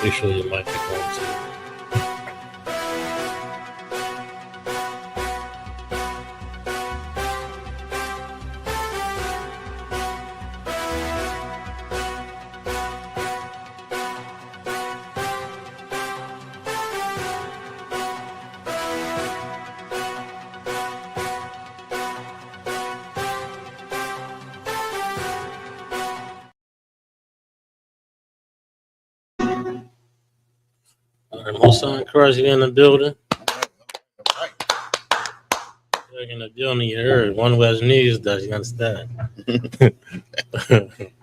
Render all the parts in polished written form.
Make sure your mic is on too. Most son Christ, you in the building. You're in the building, you heard. One West News does, you understand?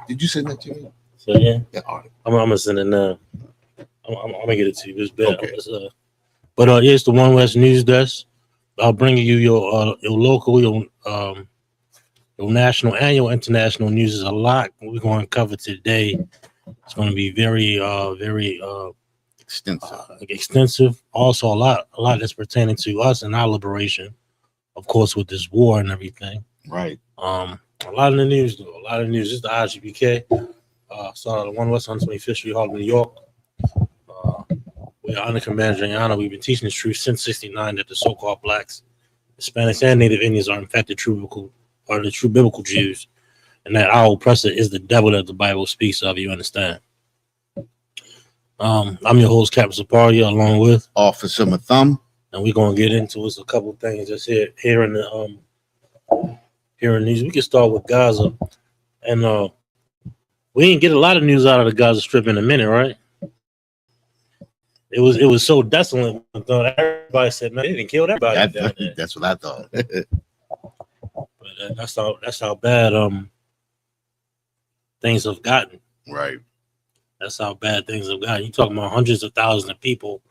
Did you send that to me? So, yeah. Yeah, all right. I'm going to send it now. I'm going to get it to you. It's bad. Okay. But it's the One West News Desk. I'll bring you your local, your national, and your international news. Is a lot we're going to cover today. It's going to be very extensive. Also, a lot that's pertaining to us and our liberation, of course, with this war and everything. Right. A lot of the news, though. A lot of the news. This is the ISUPK. Started at 1 West 125th Street, Harlem, New York. We're under Command Jayana. We've been teaching this truth since '69 that the so-called blacks, Hispanics, and Native Indians are in fact the true biblical Jews, and that our oppressor is the devil that the Bible speaks of. You understand? I'm your host, Captain Saparia, along with Officer Mathum, and we're gonna get into a couple of things just here in these. We can start with Gaza, and we didn't get a lot of news out of the Gaza Strip in a minute, right? It was so desolate. Everybody said, "Man, they didn't kill everybody down there." That's what I thought. But that's how bad things have gotten. Right. That's how bad things have gotten. You talking about hundreds of thousands of people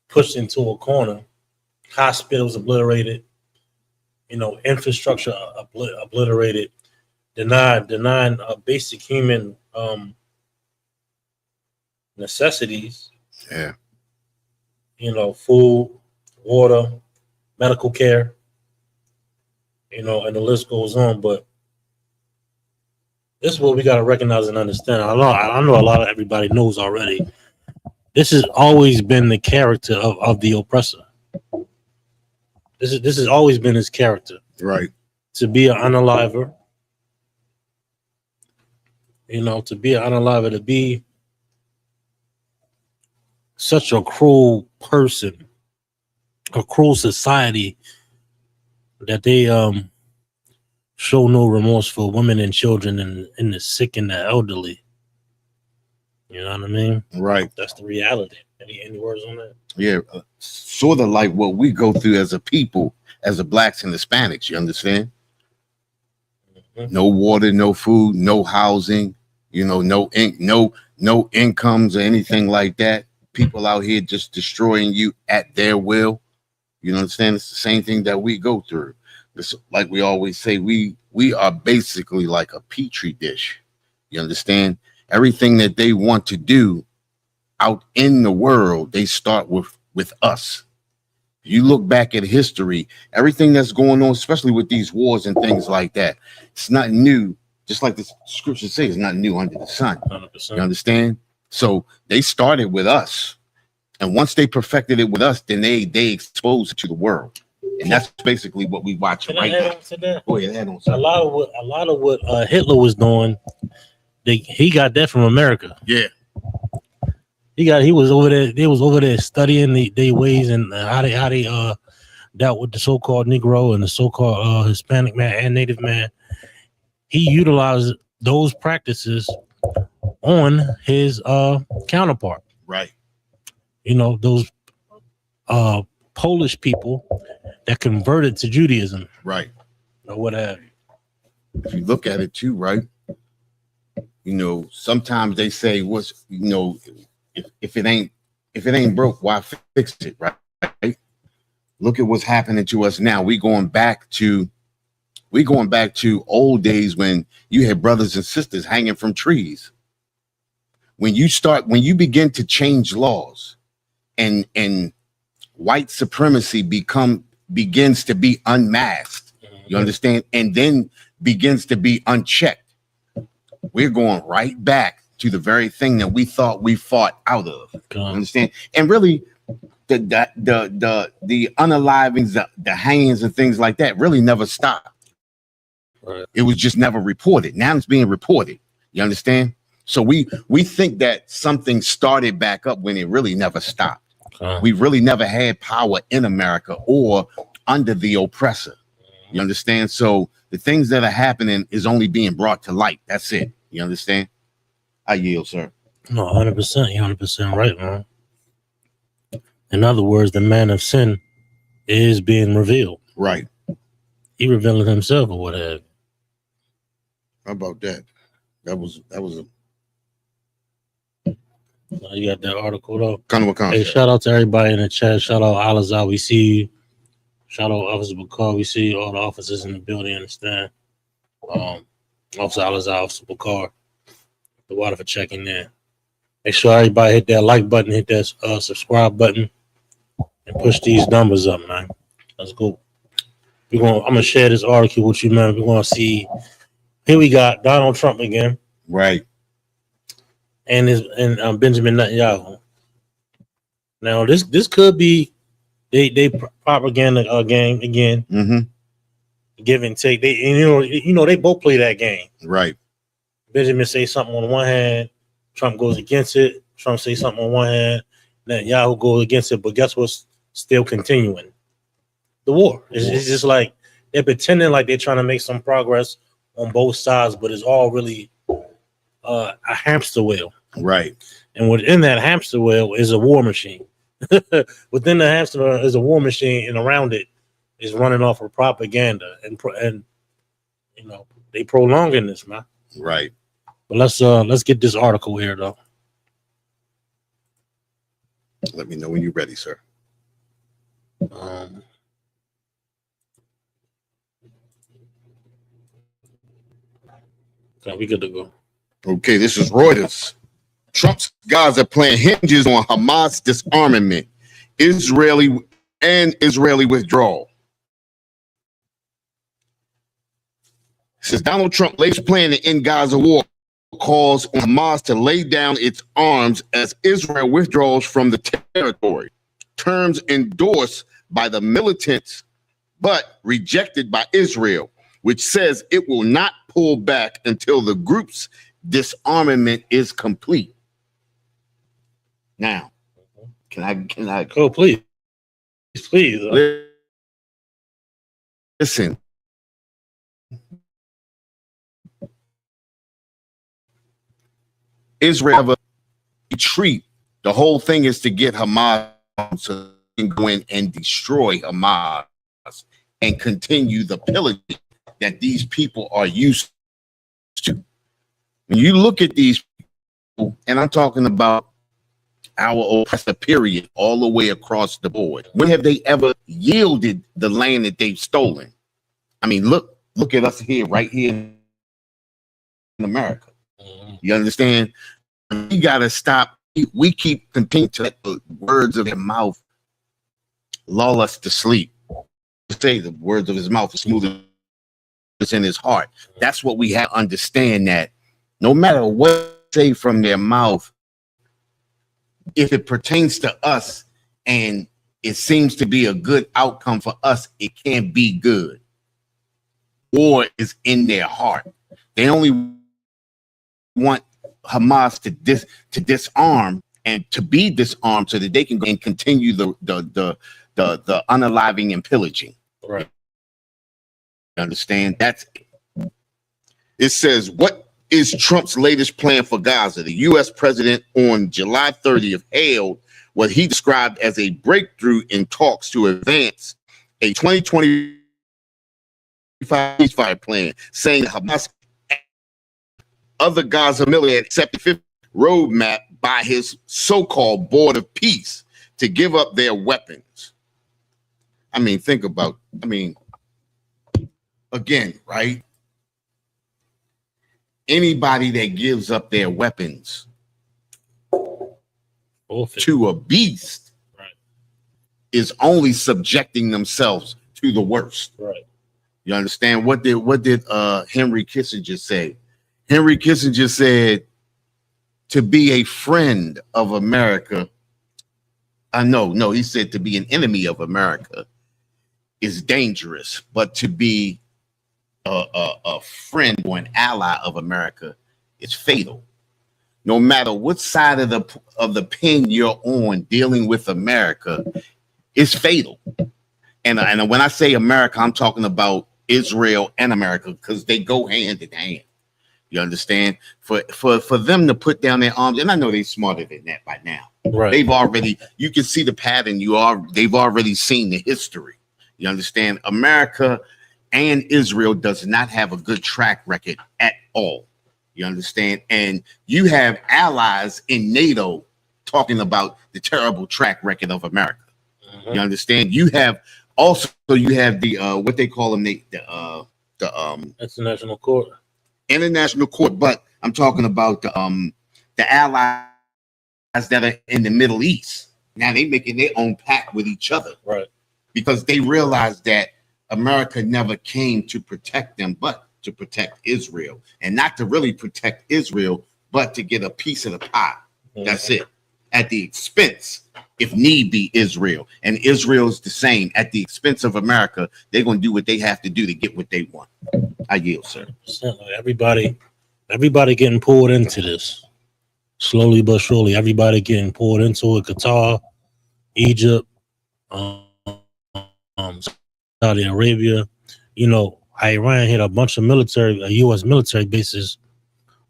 pushed into a corner, hospitals obliterated, infrastructure obliterated, denying basic human necessities. Yeah. Food, water, medical care, and the list goes on. But this is what we got to recognize and understand. I know a lot of everybody knows already. This has always been the character of the oppressor. This has always been his character. Right. To be an unaliver. To be an unaliver, to be such a cruel person, a cruel society that they show no remorse for women and children and the sick and the elderly. You know what I mean? Right. That's the reality. Any words on that? Yeah, sort of like what we go through as a people, as the blacks and Hispanics. You understand? Mm-hmm. No water, no food, no housing. No ink, no incomes or anything like that. People out here just destroying you at their will. You understand? It's the same thing that we go through. It's like we always say, we are basically like a petri dish. You understand? Everything that they want to do out in the world, they start with us. If you look back at history, everything that's going on, especially with these wars and things like that, it's not new. Just like the scripture says, it's not new under the sun. 100%. You understand? So they started with us, and once they perfected it with us, then they exposed it to the world, and that's basically what we watch right now. Oh yeah, that don't. A lot of what Hitler was doing, he got that from America. Yeah, he was over there. They was over there studying their ways and how they dealt with the so-called Negro and the so-called Hispanic man and Native man. He utilized those practices on his counterpart. Right. Those Polish people that converted to Judaism. Right. Or what have you. If you look at it too, right? Sometimes they say if it ain't broke, why fix it, right? Look at what's happening to us now. We going back to old days when you had brothers and sisters hanging from trees. When you begin to change laws and white supremacy begins to be unmasked, you understand, and then begins to be unchecked, we're going right back to the very thing that we thought we fought out of. Okay. You understand? And really, the unalivings, the hangings, and things like that really never stopped. Right. It was just never reported. Now it's being reported. You understand? So we think that something started back up when it really never stopped. Okay. We really never had power in America or under the oppressor. You understand? So the things that are happening is only being brought to light. That's it. You understand? I yield, sir. No, 100%. You're 100% right, man. In other words, the man of sin is being revealed. Right. He revealing himself or what have you. How about that? That was a You got that article though. kind of a concept. Hey, shout out to everybody in the chat. Shout out Alazar, we see you. Shout out Officer Bakar, we see all the officers in the building. Understand? Officer Alazar, Officer Bakar, the water for checking in. Make sure everybody hit that like button, hit that subscribe button, and push these numbers up, man. Let's go. I'm gonna share this article with you, man. We're gonna see. Here we got Donald Trump again. Right. And Benjamin Netanyahu. Now this could be they propaganda game again. Mm-hmm. Give and take. They both play that game. Right. Benjamin say something on one hand, Trump goes against it. Trump say something on one hand, Netanyahu goes against it. But guess what's still continuing? The war. It's just like they're pretending like they're trying to make some progress on both sides, but it's all really a hamster wheel. Right. And within that hamster wheel is a war machine. Within the hamster wheel is a war machine, and around it is running off of propaganda, and they prolonging this, man. Right. But let's get this article here though. Let me know when you're ready, sir. Okay, we good to go. Okay, this is Reuters. Trump's Gaza plan hinges on Hamas disarmament, Israeli withdrawal. It says Donald Trump latest plan to end Gaza war calls on Hamas to lay down its arms as Israel withdraws from the territory. Terms endorsed by the militants, but rejected by Israel, which says it will not pull back until the group's disarmament is complete. Now, can I go, please? Listen. Israel retreat. The whole thing is to get Hamas to go in and destroy Hamas and continue the pillaging that these people are used to. When you look at these people, and I'm talking about our oppressor period all the way across the board, when have they ever yielded the land that they've stolen? I mean, look at us here, right here in America. You understand? We gotta stop. We keep continuing to let the words of their mouth lull us to sleep. Say the words of his mouth are smoother in his heart. That's what we have to understand, that no matter what they say from their mouth, if it pertains to us and it seems to be a good outcome for us, it can't be good. War is in their heart. They only want Hamas to disarm and to be disarmed so that they can go and continue the unaliving and pillaging. Right. Understand? That's it. It says, what is Trump's latest plan for Gaza? The U.S. president on July 30th hailed what he described as a breakthrough in talks to advance a 2025 ceasefire plan, saying Hamas other Gaza military accepted fifth roadmap by his so-called board of peace to give up their weapons. I mean, again, right? Anybody that gives up their weapons to a beast, right, is only subjecting themselves to the worst. Right. You understand? What did Henry Kissinger say? Henry Kissinger said, to be a friend of America. No, he said to be an enemy of America is dangerous, but to be a friend or an ally of America is fatal. No matter what side of the pen you're on, dealing with America is fatal. And when I say America, I'm talking about Israel and America, because they go hand in hand. You understand? For them to put down their arms, and I know they're smarter than that by now. Right. You can see the pattern. They've already seen the history. You understand? America and Israel does not have a good track record at all. You understand? And you have allies in NATO talking about the terrible track record of America. You understand? You have the what they call them, the International Court. International Court, but I'm talking about the allies that are in the Middle East. Now they making their own pact with each other, right? Because they realize that America never came to protect them, but to protect Israel, and not to really protect Israel, but to get a piece of the pie. That's it. At the expense, if need be, Israel. And Israel's the same. At the expense of America, they're going to do what they have to do to get what they want. I yield, sir. Everybody getting pulled into this. Slowly but surely, everybody getting pulled into it. Qatar, Egypt, Saudi Arabia. You know, Iran hit a bunch of U.S. military bases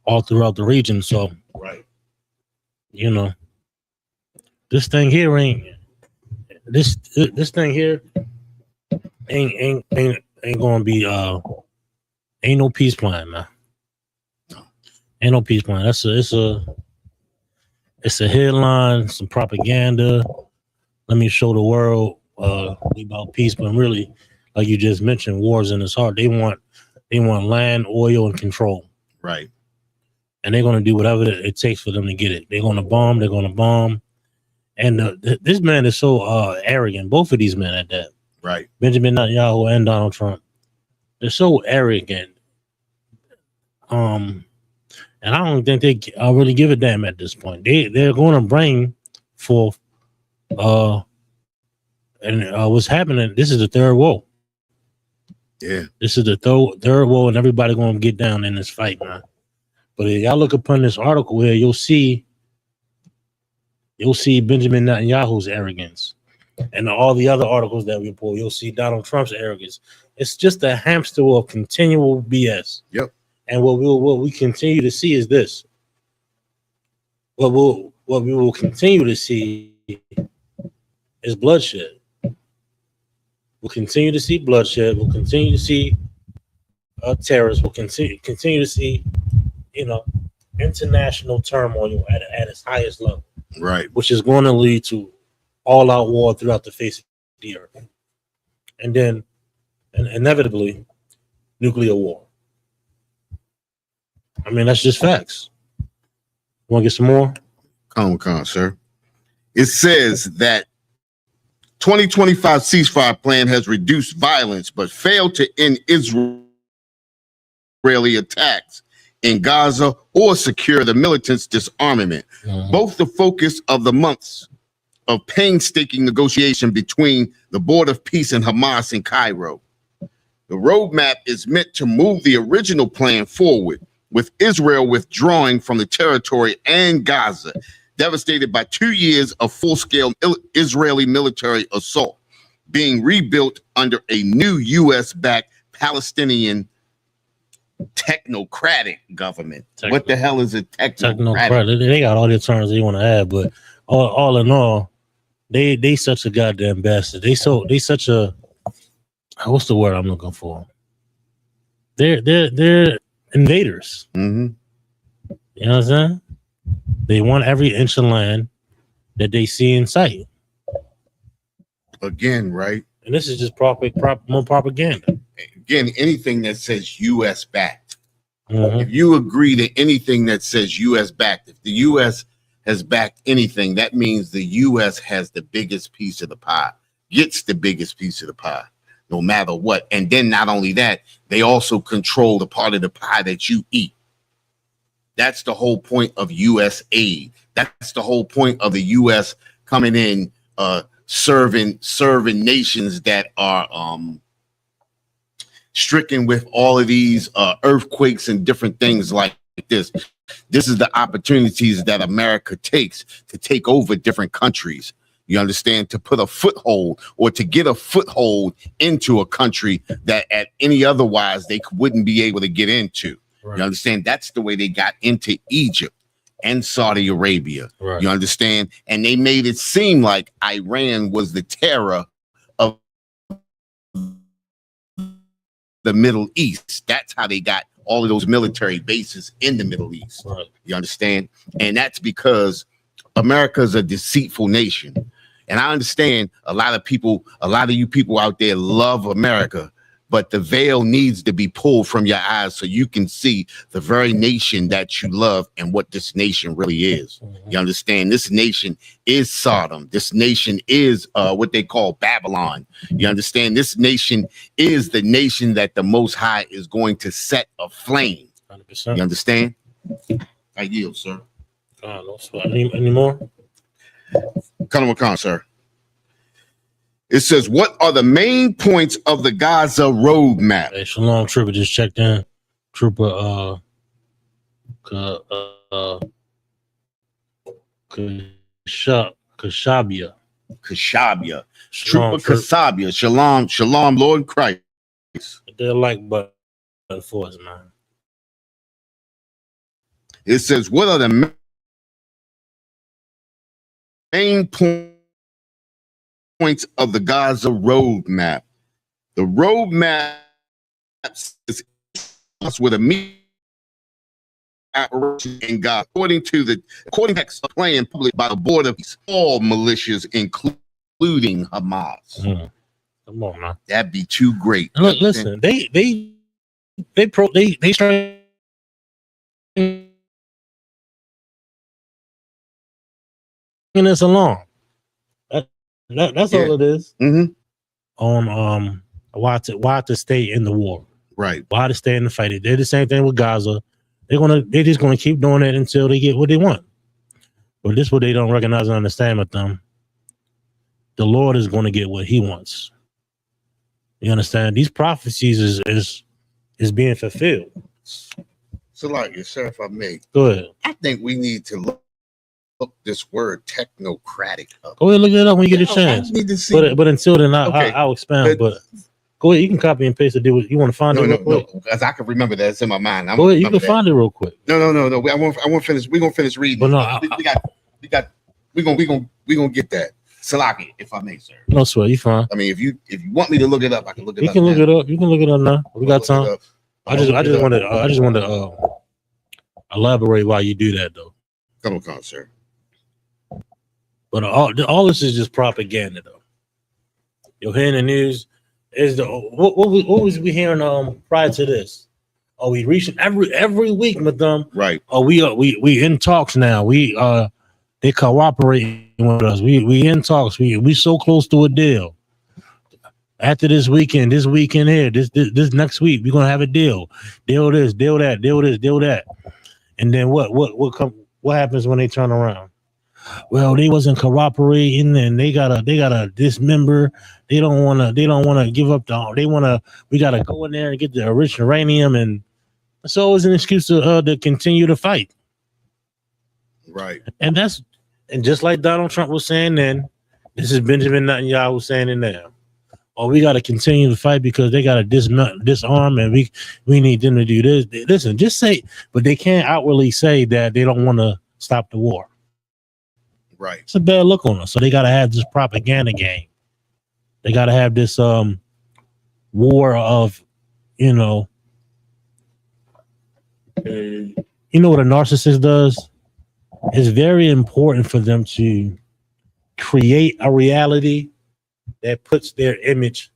all throughout the region. So, right. You know, this thing here ain't gonna be ain't no peace plan, man. Ain't no peace plan. It's a headline, some propaganda. Let me show the world about peace, but really, like you just mentioned, war's in his heart. They want land, oil, and control. Right. And they're gonna do whatever it takes for them to get it. They're gonna bomb. And this man is so arrogant. Both of these men at that. Right. Benjamin Netanyahu and Donald Trump. They're so arrogant. And I don't think they really give a damn at this point. They're going to bring forth what's happening. This is the third war. Yeah. This is the third war, and everybody going to get down in this fight, man. But if y'all look upon this article here, you'll see Benjamin Netanyahu's arrogance, and all the other articles that we pull, you'll see Donald Trump's arrogance. It's just a hamster of continual BS. Yep. And what we continue to see is this. What we will continue to see is bloodshed. We'll continue to see bloodshed. We'll continue to see terrorists. We'll continue to see, international turmoil at its highest level. Right. Which is going to lead to all-out war throughout the face of the earth. And then, inevitably, nuclear war. I mean, that's just facts. Want to get some more? Come on, sir. It says that 2025 ceasefire plan has reduced violence, but failed to end Israeli attacks in Gaza or secure the militants' disarmament. Both the focus of the months of painstaking negotiation between the Board of Peace and Hamas in Cairo. The roadmap is meant to move the original plan forward, with Israel withdrawing from the territory and Gaza, devastated by 2 years of full-scale Israeli military assault, being rebuilt under a new U.S.-backed Palestinian technocratic government. What the hell is a technocratic? They got all the terms they want to add, but all in all, they such a goddamn bastard. They such a, what's the word I'm looking for? They're invaders. Mm-hmm. You know what I'm saying? They want every inch of land that they see in sight. Again, right? And this is just more propaganda. Again, anything that says U.S. backed. Mm-hmm. If you agree to anything that says U.S. backed, if the U.S. has backed anything, that means the U.S. has the biggest piece of the pie, gets the biggest piece of the pie, no matter what. And then not only that, they also control the part of the pie that you eat. That's the whole point of U.S. aid. That's the whole point of the U.S. coming in, serving nations that are stricken with all of these earthquakes and different things like this. This is the opportunities that America takes to take over different countries. You understand? To put a foothold or to get a foothold into a country that at any otherwise they wouldn't be able to get into. Right. You understand? That's the way they got into Egypt and Saudi Arabia. Right. You understand? And they made it seem like Iran was the terror of the Middle East. That's how they got all of those military bases in the Middle East. Right. You understand? And that's because America is a deceitful nation. And I understand a lot of you people out there love America, but the veil needs to be pulled from your eyes so you can see the very nation that you love and what this nation really is. Mm-hmm. You understand? This nation is Sodom. This nation is what they call Babylon. You understand? This nation is the nation that the Most High is going to set aflame. 100%. You understand? I yield, sir. No sweat. Any more? Come, sir. It says, what are the main points of the Gaza roadmap? Hey, Shalom, Trooper just checked in. Trooper Kashabia. Trooper Kasabia. Shalom, Lord Christ. They're like button for us, man. It says, what are the main points of the Gaza roadmap? The roadmap is with a meat operation in Gaza, according to the plan published by the board of all militias, including Hamas. Come on, man. That'd be too great. Look, listen, they try us along. That's all it is. Mm-hmm. On why to stay in the war, right? Why to stay in the fight? They did the same thing with Gaza. They're just gonna keep doing it until they get what they want. But this is what they don't recognize and understand with them. The Lord is going to get what He wants. You understand? These prophecies is being fulfilled. So, like, sir, if I may, go ahead. I think we need to look this word technocratic up. Go ahead, look it up when you get a chance. I need to see. But until then, I'll expand. But go ahead, you can copy and paste it. You want to find it? No, because I can remember that. It's in my mind. Go ahead, you can find it real quick. No. I won't finish. We're gonna finish reading. But no, we're gonna get that. Salaki, if I may, sir. No sweat, you fine. I mean, if you want me to look it up, I can look it up. You can look it up. You can look it up now. We got time. I just want to elaborate why you do that though. Come on, sir. But all this is just propaganda though. You're hearing the news. Is the what was we hearing prior to this? Are we reaching every week with them? Right. Oh, we in talks now. They cooperating with us. We in talks. We so close to a deal. After this weekend here, this next week, we're gonna have a deal. Deal this, deal that, deal this, deal that. And then what happens when they turn around? Well, they wasn't cooperating and they gotta dismember. They don't wanna give up we gotta go in there and get the rich uranium, and so it's an excuse to continue to fight. Right. And just like Donald Trump was saying then, this is Benjamin Netanyahu saying it now. Oh, we got to continue to fight because they got to disarm, and we need them to do this. Listen, just say, but they can't outwardly say that they don't want to stop the war. Right. It's a bad look on us. So they got to have this propaganda game. They got to have this war of, what a narcissist does? It's very important for them to create a reality that puts their image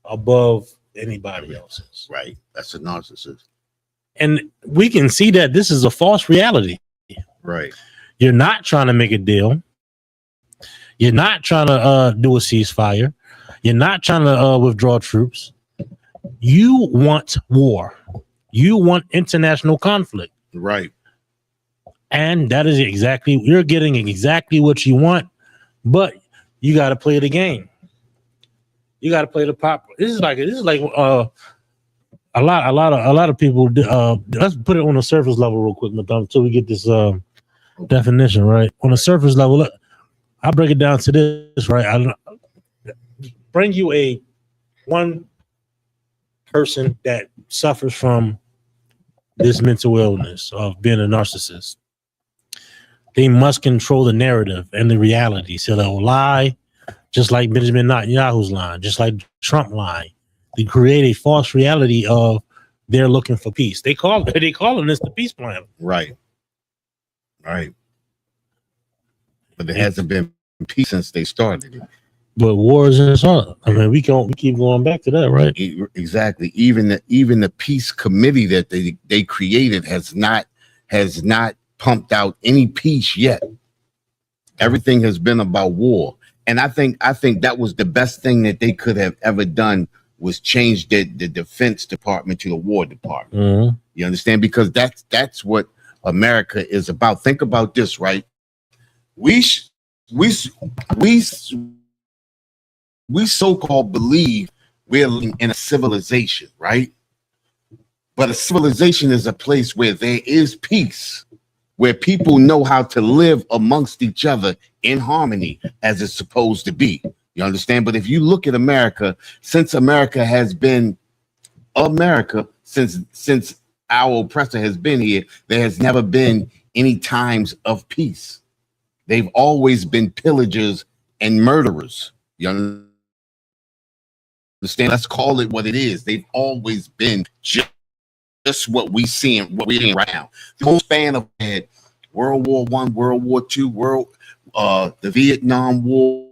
above anybody else's. Right. That's a narcissist. And we can see that this is a false reality. Right. You're not trying to make a deal. You're not trying to do a ceasefire. You're not trying to withdraw troops. You want war. You want international conflict. Right. And that is exactly, you're getting exactly what you want, but you got to play the game. You got to play the pop. This is like a lot of people. Let's put it on the surface level real quick, Madonna, until we get this definition right. On the surface level, look, I'll break it down to this, right? I bring you a one person that suffers from this mental illness of being a narcissist. They must control the narrative and the reality. So they'll lie, just like Benjamin Netanyahu's lying, just like Trump lying. They create a false reality of they're looking for peace. They calling this the peace plan. Right. But there hasn't been peace since they started it. But wars and so I mean, we keep going back to that, right? Exactly. Even the peace committee that they created has not pumped out any peace yet. Everything has been about war. And I think that was the best thing that they could have ever done, was change the Defense Department to the War Department. Mm-hmm. You understand? Because that's what America is about. Think about this, right? We so-called believe we're in a civilization, right? But a civilization is a place where there is peace, where people know how to live amongst each other in harmony as it's supposed to be. You understand? But if you look at America, since America has been America, since our oppressor has been here, there has never been any times of peace. They've always been pillagers and murderers. You understand? Let's call it what it is. They've always been just what we're seeing right now. The whole span of World War I, World War II, the Vietnam War.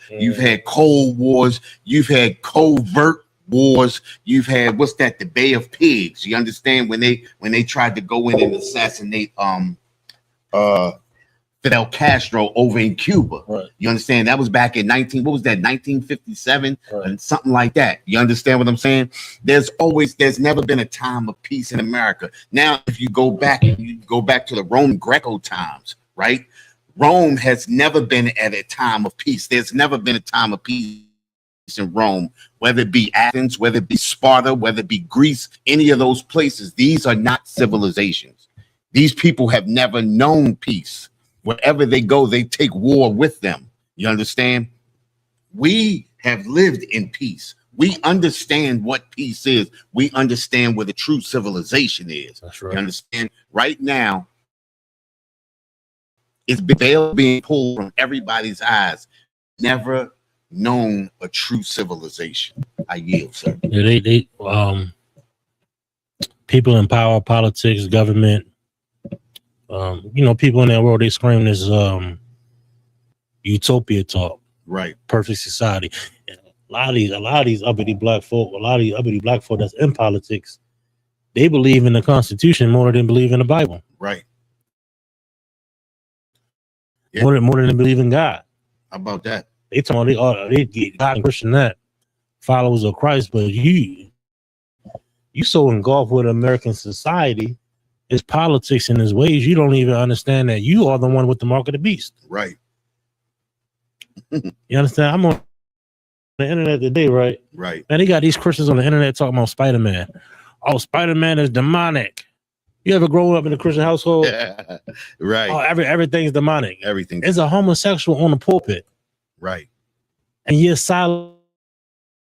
You've had Cold Wars. You've had covert wars. You've had the Bay of Pigs. You understand, when they tried to go in and assassinate Fidel Castro over in Cuba. Right. You understand? That was back in 1957, right, and something like that. You understand what I'm saying? There's never been a time of peace in America. Now, if you go back to the Roman Greco times, right? Rome has never been at a time of peace. There's never been a time of peace in Rome, whether it be Athens, whether it be Sparta, whether it be Greece, any of those places. These are not civilizations. These people have never known peace. Wherever they go, they take war with them. You understand? We have lived in peace. We understand what peace is. We understand what the true civilization is. That's right. You understand? Right now, it's veil being pulled from everybody's eyes. Never known a true civilization. I yield, sir. Yeah, they people in power, politics, government, people in that world, they scream this utopia talk, right? Perfect society. And a lot of these uppity black folk that's in politics, they believe in the Constitution more than believe in the Bible, right? Yeah. More than they believe in God. How about that? They talk they get God and Christian, that followers of Christ, but you so engulfed with American society, his politics and his ways, you don't even understand that you are the one with the mark of the beast. Right. You understand? I'm on the internet today, right? Right. And they got these Christians on the internet talking about Spider-Man. Oh, Spider-Man is demonic. You ever grown up in a Christian household? Yeah. Right. Oh, everything's demonic. Everything. There's a homosexual on the pulpit. Right. And you're silent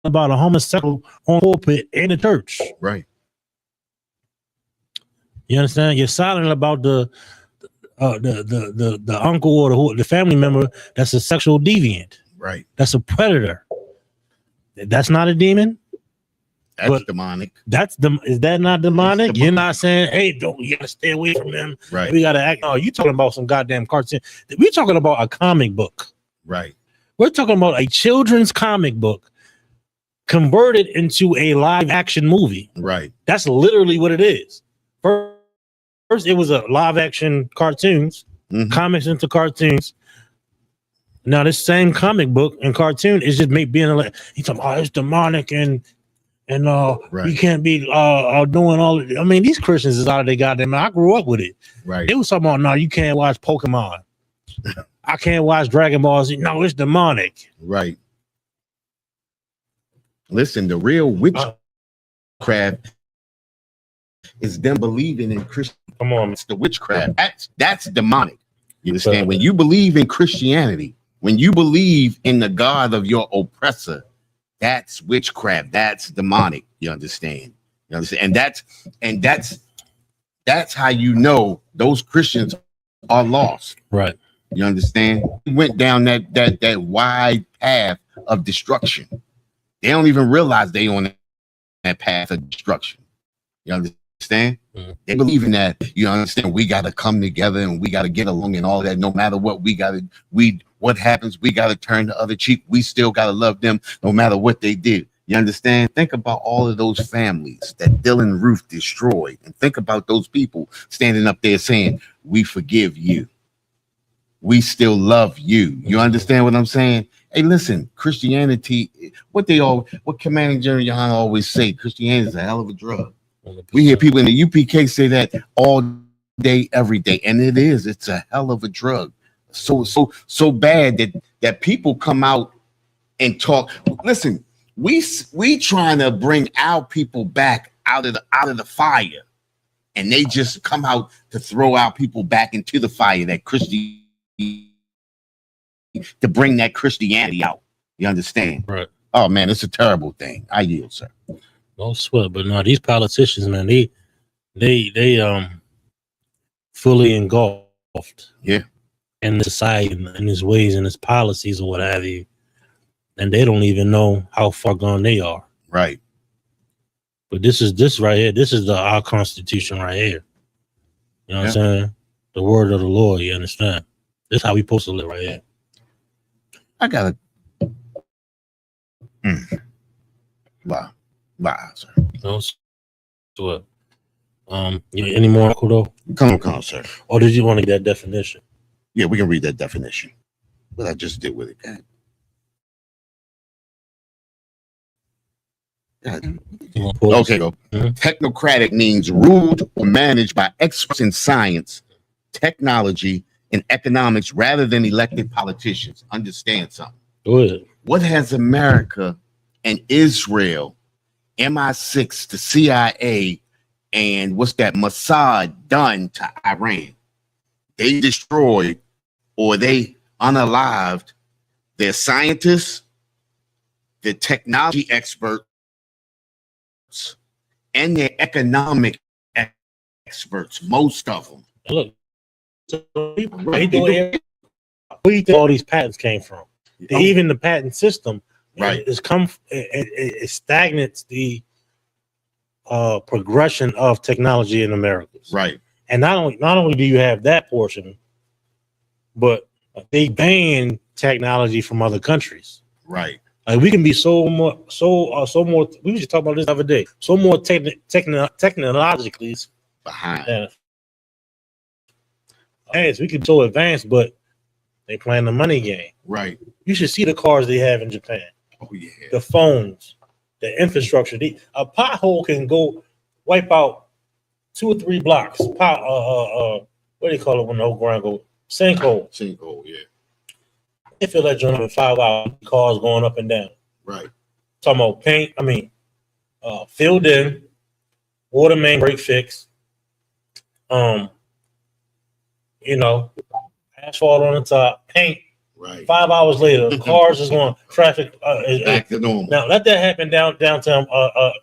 about a homosexual on the pulpit in the church. Right. You understand? You're silent about the uncle or the family member that's a sexual deviant. Right. That's a predator. That's not a demon. That's demonic. Is that not demonic? You're not saying, hey, you gotta stay away from them. Right. We gotta act. Oh, you talking about some goddamn cartoon. We're talking about a comic book. Right. We're talking about a children's comic book converted into a live action movie. Right. That's literally what it is. First, it was a live action cartoons, comics into cartoons. Now, this same comic book and cartoon is just being like, he's talking, oh, it's demonic and And Right. you can't be doing all. I mean, these Christians is out of their goddamn mind. I grew up with it. Right. It was something about, no, you can't watch Pokemon. I can't watch Dragon Ball Z. No, it's demonic. Right. Listen, the real witchcraft is them believing in Christian. Come on, It's the witchcraft. That's demonic. You understand? When you believe in Christianity, when you believe in the God of your oppressor, that's witchcraft. That's demonic. You understand? You understand? And that's how you know those Christians are lost. Right. You understand? We went down that wide path of destruction. They don't even realize they on that path of destruction. You understand? Mm-hmm. They believe in that. You understand? We got to come together and we got to get along and all that. No matter what, what happens, we got to turn the other cheek. We still got to love them no matter what they did. You understand? Think about all of those families that Dylan Roof destroyed, and think about those people standing up there saying, "We forgive you. We still love you." You understand what I'm saying? Hey, listen, Christianity, what Commanding General Yohan always say, Christianity is a hell of a drug. 100%. We hear people in the UPK say that all day, every day, and it is. It's a hell of a drug. So bad that people come out and talk. Listen, we trying to bring our people back out of the fire, and they just come out to throw our people back into the fire. That to bring that Christianity out. You understand? Right. Oh man, it's a terrible thing. I yield, sir. Don't sweat, but no, these politicians, man, they fully engulfed. Yeah. In the society and his ways and his policies or what have you, and they don't even know how far gone they are. Right. But this right here. This is our Constitution right here. You know what I'm saying? The word of the Lord. You understand? This is how we supposed to live right here. I gotta. Wow, sir. No sweat. Any more, Uncle, though? Come on, sir. Or did you want to get that definition? Yeah, we can read that definition. What I just did with it. God. Okay, go. Mm-hmm. Technocratic means ruled or managed by experts in science, technology, and economics rather than elected politicians. Understand something. Go ahead. What has America and Israel, MI6, the CIA, and what's that, Mossad done to Iran? They destroyed or they unalived their scientists, their technology experts, and their economic experts, most of them. Look, where do you think all these patents came from? Even the patent system, right, it stagnates the progression of technology in America. Right. And not only do you have that portion, but they ban technology from other countries. Right. Like we can be so more. We were just talking about this the other day. So more technologically behind. We can be so advanced, but they playing the money game. Right. You should see the cars they have in Japan. Oh yeah. The phones, the infrastructure. A pothole can go wipe out 2 or 3 blocks. What do you call it when the whole ground goes? Sinkhole. Sinkhole, yeah. They feel that joint in 5 hours. Cars going up and down. Right. Talking about paint. Filled in, water main break fix. Asphalt on the top, paint. Right. 5 hours later, cars is going. Traffic back to normal. Now let that happen downtown.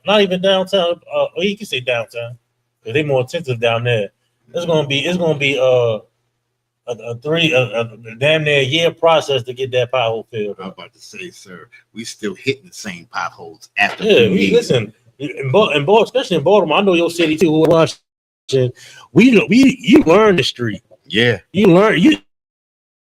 Not even downtown. You can say downtown because they're more attentive down there. It's gonna be a damn near year process to get that pothole filled. I'm about to say, sir, we still hitting the same potholes after. Listen, especially in Baltimore. I know your city too. Washington, you learn the street. Yeah, you learn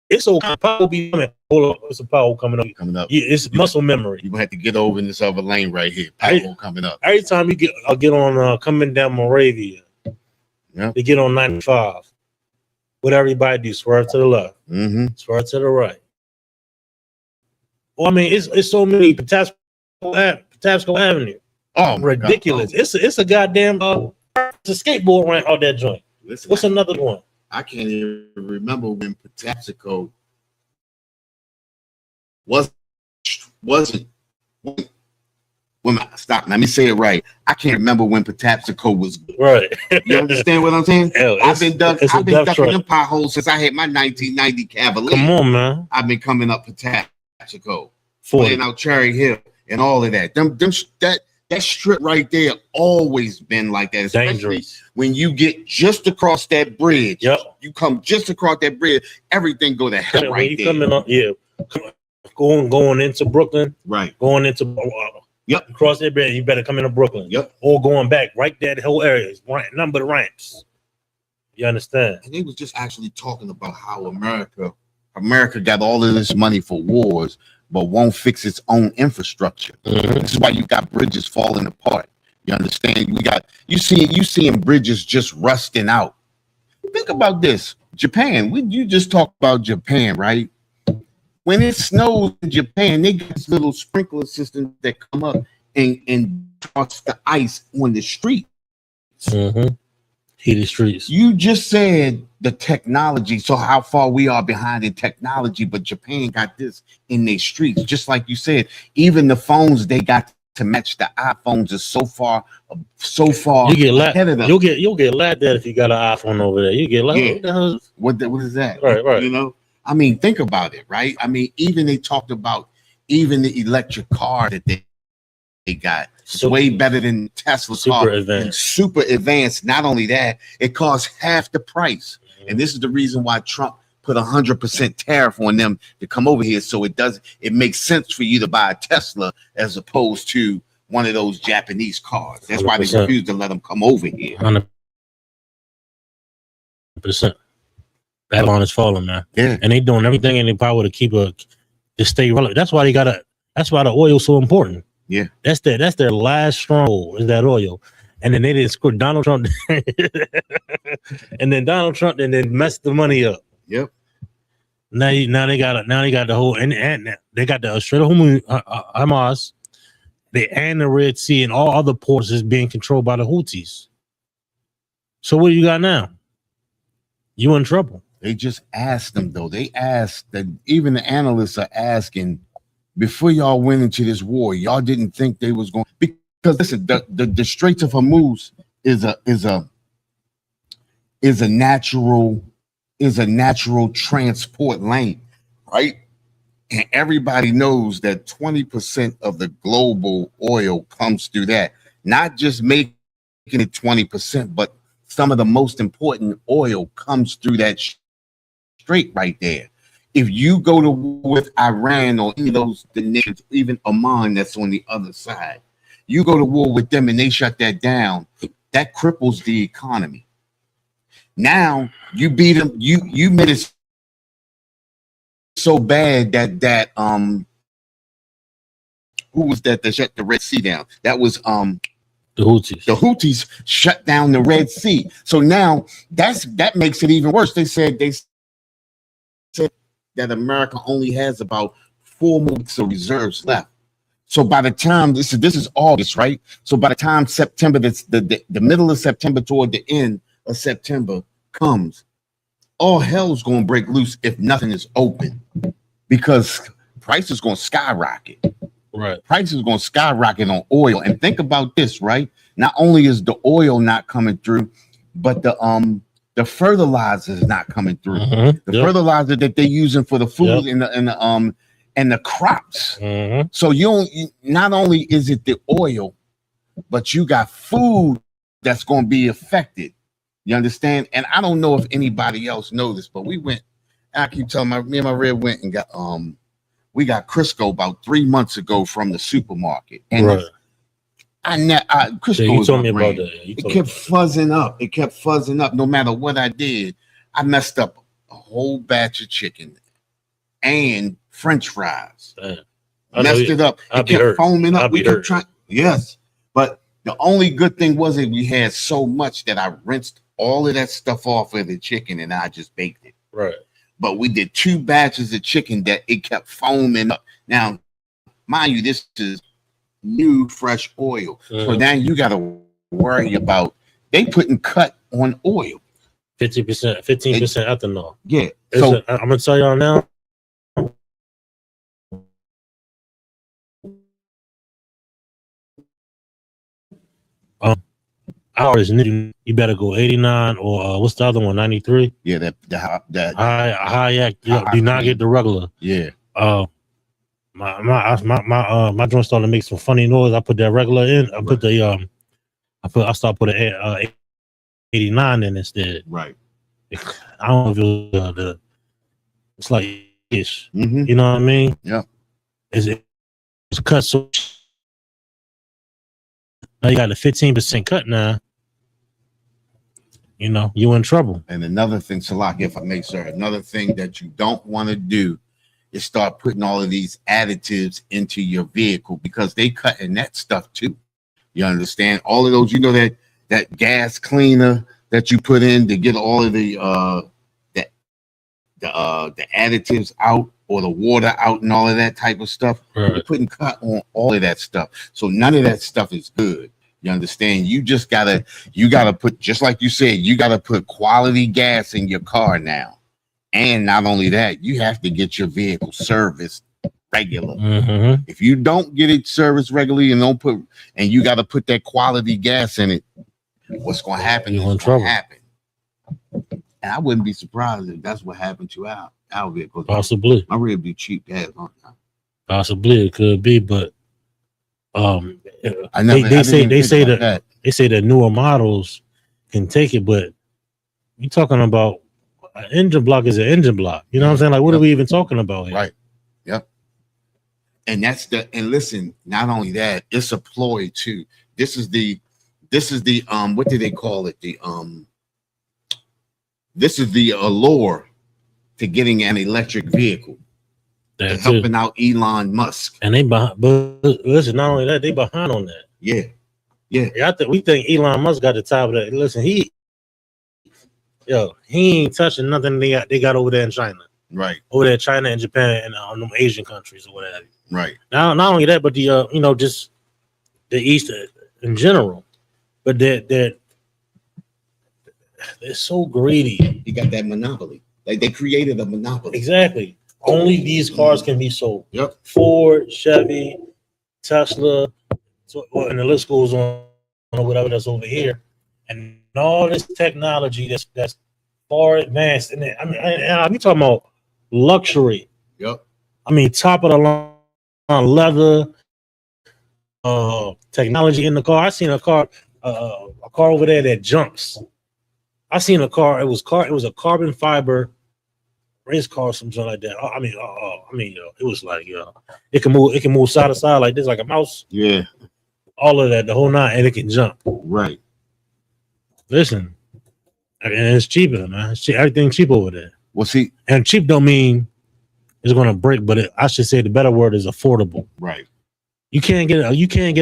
It's a pothole be coming. Hold up, it's a pothole coming up. It's muscle memory. You gonna have to get over in this other lane right here. Pothole coming up. Every time you get on coming down Moravia, they get on 95. What everybody do? Swerve to the left. Mm-hmm. Swerve to the right. Well, it's so many Patapsco Avenue. Oh, my ridiculous. God. Oh. It's a goddamn it's a skateboard ramp out that joint. Listen, What's another one? I can't even remember when Patapsco wasn't stop. Let me say it right. I can't remember when Patapsco was right. You understand what I'm saying? Hell, I've been ducking truck. them potholes since I had my 1990 Cavalier. Come on, man. I've been coming up Patapsco, playing out Cherry Hill and all of that. That strip right there always been like that, especially dangerous. When you get just across that bridge. Yep. You come just across that bridge, everything go to hell right you there. Coming up, going into Brooklyn, right? Going into yep. Across that bridge, you better come into Brooklyn. Yep. Or going back, right there, the whole area is nothing but ramps. You understand? And they was just actually talking about how America got all of this money for wars, but won't fix its own infrastructure. Mm-hmm. This is why you got bridges falling apart. You understand? You seeing bridges just rusting out. Think about this. Japan. You just talked about Japan, right? When it snows in Japan, they got this little sprinkler system that come up and toss the ice on the street. Mm-hmm. Heated streets. You just said the technology, so how far we are behind in technology, but Japan got this in their streets. Just like you said, even the phones they got to match the iPhones is so far you get ahead of them. You'll get laughed at if you got an iPhone over there. You get like, what is that? Right. You know, I mean, think about it, right? I mean, even they talked about even the electric car that they got. It's way better than Tesla car. Super advanced. Not only that, it costs half the price. Mm-hmm. And this is the reason why Trump put 100% tariff on them to come over here. So it makes sense for you to buy a Tesla as opposed to one of those Japanese cars. That's 100%. Why they refuse to let them come over here. 100%. Babylon is falling, man. Yeah. And they doing everything in their power to stay relevant. That's why the oil's so important. Yeah, that's their last stronghold is that oil, and then they didn't screw Donald Trump, and then messed the money up. Yep. Now they got the whole and they got the Strait of Hamas, and the Red Sea and all other ports is being controlled by the Houthis. So what do you got now? You in trouble. They just asked them though. They asked that even the analysts are asking. Before y'all went into this war, y'all didn't think they was going because listen, the Straits of Hormuz is a natural transport lane, right? And everybody knows that 20% of the global oil comes through that. Not just making it 20%, but some of the most important oil comes through that strait right there. If you go to war with Iran or any of those nations, even Oman that's on the other side, you go to war with them and they shut that down, that cripples the economy. Now you beat them, you made it so bad that who was that shut the Red Sea down? That was the Houthis. The Houthis shut down the Red Sea. So now that makes it even worse. They said that America only has about 4 months of reserves left. So by the time this is August, right? So by the time September, that's the middle of September toward the end of September comes, all hell's gonna break loose if nothing is open because price is gonna skyrocket. Right. Price is gonna skyrocket on oil. And think about this, right? Not only is the oil not coming through, but the fertilizer is not coming through. Mm-hmm. The fertilizer that they're using for the food and the crops. Mm-hmm. So not only is it the oil, but you got food that's going to be affected. You understand? And I don't know if anybody else knows this, but we went. I keep telling me and my red went and got we got Crisco about 3 months ago from the supermarket, and right. Crisco you told me about that. It kept fuzzing up. It kept fuzzing up. No matter what I did, I messed up a whole batch of chicken and French fries. Messed it up. It kept foaming up. We kept trying. Yes, but the only good thing was that we had so much that I rinsed all of that stuff off of the chicken and I just baked it. Right. But we did 2 batches of chicken that it kept foaming up. Now, mind you, this is new fresh oil. So Mhm. now you got to worry about they putting cut on oil. 50%, 15% ethanol. Yeah. So I'm gonna tell y'all now. Ours, you better go 89 or what's the other one? 93. yeah, that High do not get the regular. yeah. My joint started to make some funny noise. I put that regular in. I put the I started putting 89 in instead. Right. I don't know if it was it's like ish. Mm-hmm. You know what I mean? Yeah. It's cut so now you got a 15% cut now. You know, you in trouble. And another thing, Salak, if I may, sir, another thing that you don't want to do is start putting all of these additives into your vehicle because they cutting that stuff too. You understand? All of those, you know, that gas cleaner that you put in to get all of the additives out or the water out and all of that type of stuff. Right. You're putting cut on all of that stuff. So none of that stuff is good. You understand? You gotta put, just like you said, you gotta put quality gas in your car now. And not only that, you have to get your vehicle serviced regularly. Mm-hmm. If you don't get it serviced regularly and you got to put that quality gas in it, what's going to happen You're is in going to trouble. happen. And I wouldn't be surprised if that's what happened to our vehicle. Possibly. My rig be cheap gas on time. Possibly it could be, but They say that newer models can take it, but you talking about an engine block is an engine block. You know what I'm saying? Like, what are we even talking about here? Right. Yep. And and listen, not only that, it's a ploy too. This is the what do they call it? This is the allure to getting an electric vehicle. They're helping out Elon Musk. And but listen, not only that, they behind on that. Yeah. We think Elon Musk got the top of that. Listen, he ain't touching nothing they got over there in China. Right. Over there, China and Japan and them Asian countries or whatever. Right. Now, not only that, but the just the East in general. But they're so greedy. You got that monopoly. Like they created a monopoly. Exactly. Only these cars can be sold. Yep. Ford, Chevy, Tesla, and the list goes on or whatever that's over here. And all this technology that's far advanced. And we talking about luxury. Yep. I mean, top of the line leather, technology in the car. I seen a car over there that jumps. I seen a car. It was a carbon fiber race car, something like that. It was like it can move side to side like this, like a mouse. Yeah. All of that, the whole nine, and it can jump. Right. Listen, and it's cheaper, man. Everything cheap over there. Well, see, and cheap don't mean it's going to break, but I should say the better word is affordable. Right. You can't get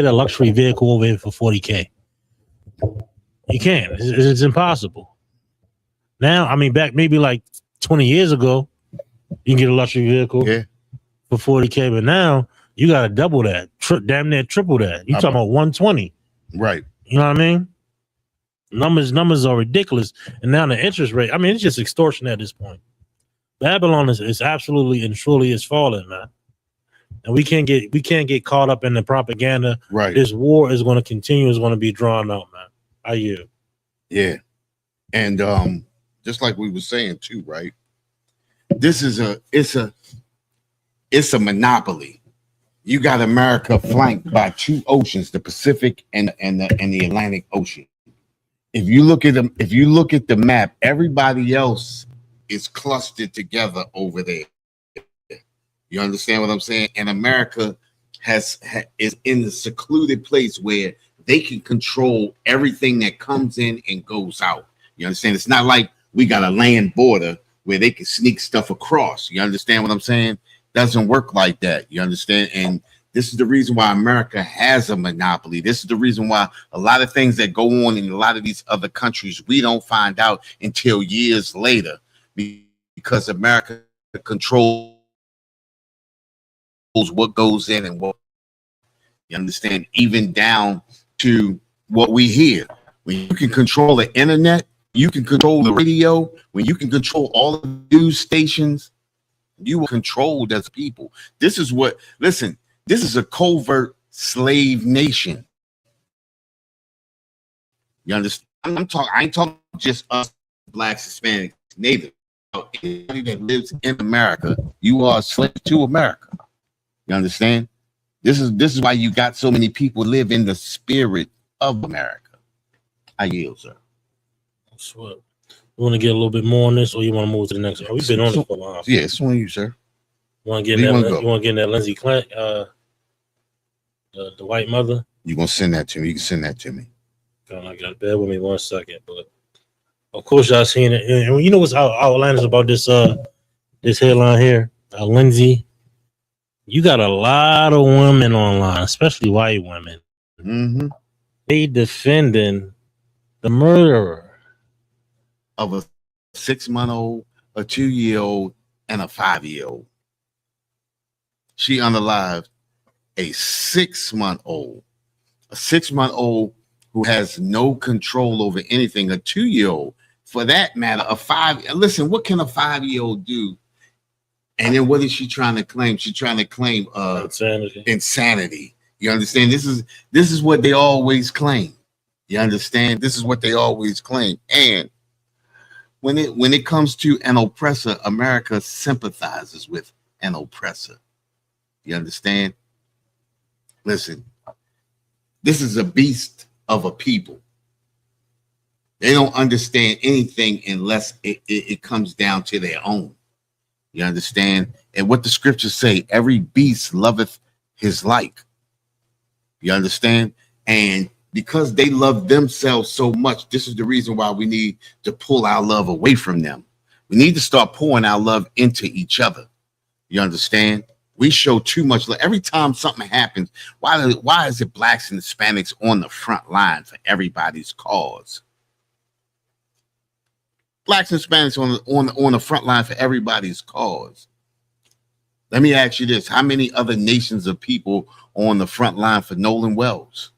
a luxury vehicle over here for $40K. You can't. It's impossible. Now, I mean, back maybe like 20 years ago, you can get a luxury vehicle for $40K, but now you got to double that, damn near triple that. You talking about 120, right? You know what I mean? Numbers are ridiculous, and now the interest rate. I mean, it's just extortion at this point. Babylon is absolutely and truly is falling, man. And we can't get caught up in the propaganda. Right. This war is going to continue. Is going to be drawn out, man. Are you? Yeah. And just like we were saying too, right? This is it's a monopoly. You got America flanked by two oceans, the Pacific and the Atlantic Ocean. If you look at them, if you look at the map, everybody else is clustered together over there. You understand what I'm saying? And America is in the secluded place where they can control everything that comes in and goes out. You understand? It's not like we got a land border where they can sneak stuff across. You understand what I'm saying? Doesn't work like that. You understand? And this is the reason why America has a monopoly. This is the reason why a lot of things that go on in a lot of these other countries, we don't find out until years later, because America controls what goes in and what. You understand? Even down to what we hear. When you can control the internet, you can control the radio, when you can control all the news stations, you are controlled as people. This is what, listen, this is a covert slave nation. You understand? I ain't talking just us blacks, Hispanics, Native. Anybody that lives in America, you are a slave to America. You understand? This is why you got so many people live in the spirit of America. I yield, sir. Swear. You want to get a little bit more on this, or you want to move to the next one? We've been on this for a while. Yeah, it's on you, sir. You want to get in that Lindsay Clancy, the white mother? You gonna send that to me? You can send that to me. I got to bear with me 1 second, but of course y'all seen it. And you know what's outlandish about this this headline here, Lindsay? You got a lot of women online, especially white women. Mm-hmm. They defending the murderer of a 6-month-old, a 2-year-old, and a 5-year-old. She unalived a 6-month-old, who has no control over anything, a 2-year-old, for that matter, a 5. Listen, what can a 5-year-old do? And then what is she trying to claim? She's trying to claim insanity. You understand? This is what they always claim. You understand? This is what they always claim. And when it comes to an oppressor, America sympathizes with an oppressor. You understand? Listen, this is a beast of a people. They don't understand anything unless it comes down to their own. You understand? And what the scriptures say, every beast loveth his like. You understand? And because they love themselves so much, this is the reason why we need to pull our love away from them. We need to start pouring our love into each other. You understand? We show too much love. Every time something happens, why is it blacks and Hispanics on the front line for everybody's cause? Blacks and Hispanics on the front line for everybody's cause. Let me ask you this. How many other nations of people on the front line for Nolan Wells?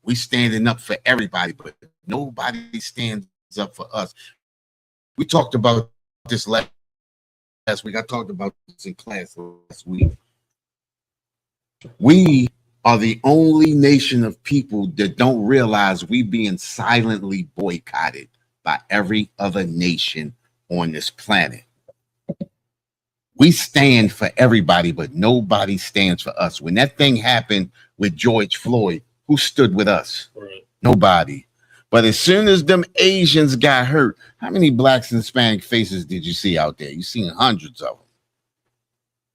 We standing up for everybody, but nobody stands up for us. We talked about this last week. I talked about this in class last week. We are the only nation of people that don't realize we being silently boycotted by every other nation on this planet. We stand for everybody, but nobody stands for us. When that thing happened with George Floyd, who stood with us? Right. Nobody. But as soon as them Asians got hurt, how many blacks and Hispanic faces did you see out there? You seen hundreds of them.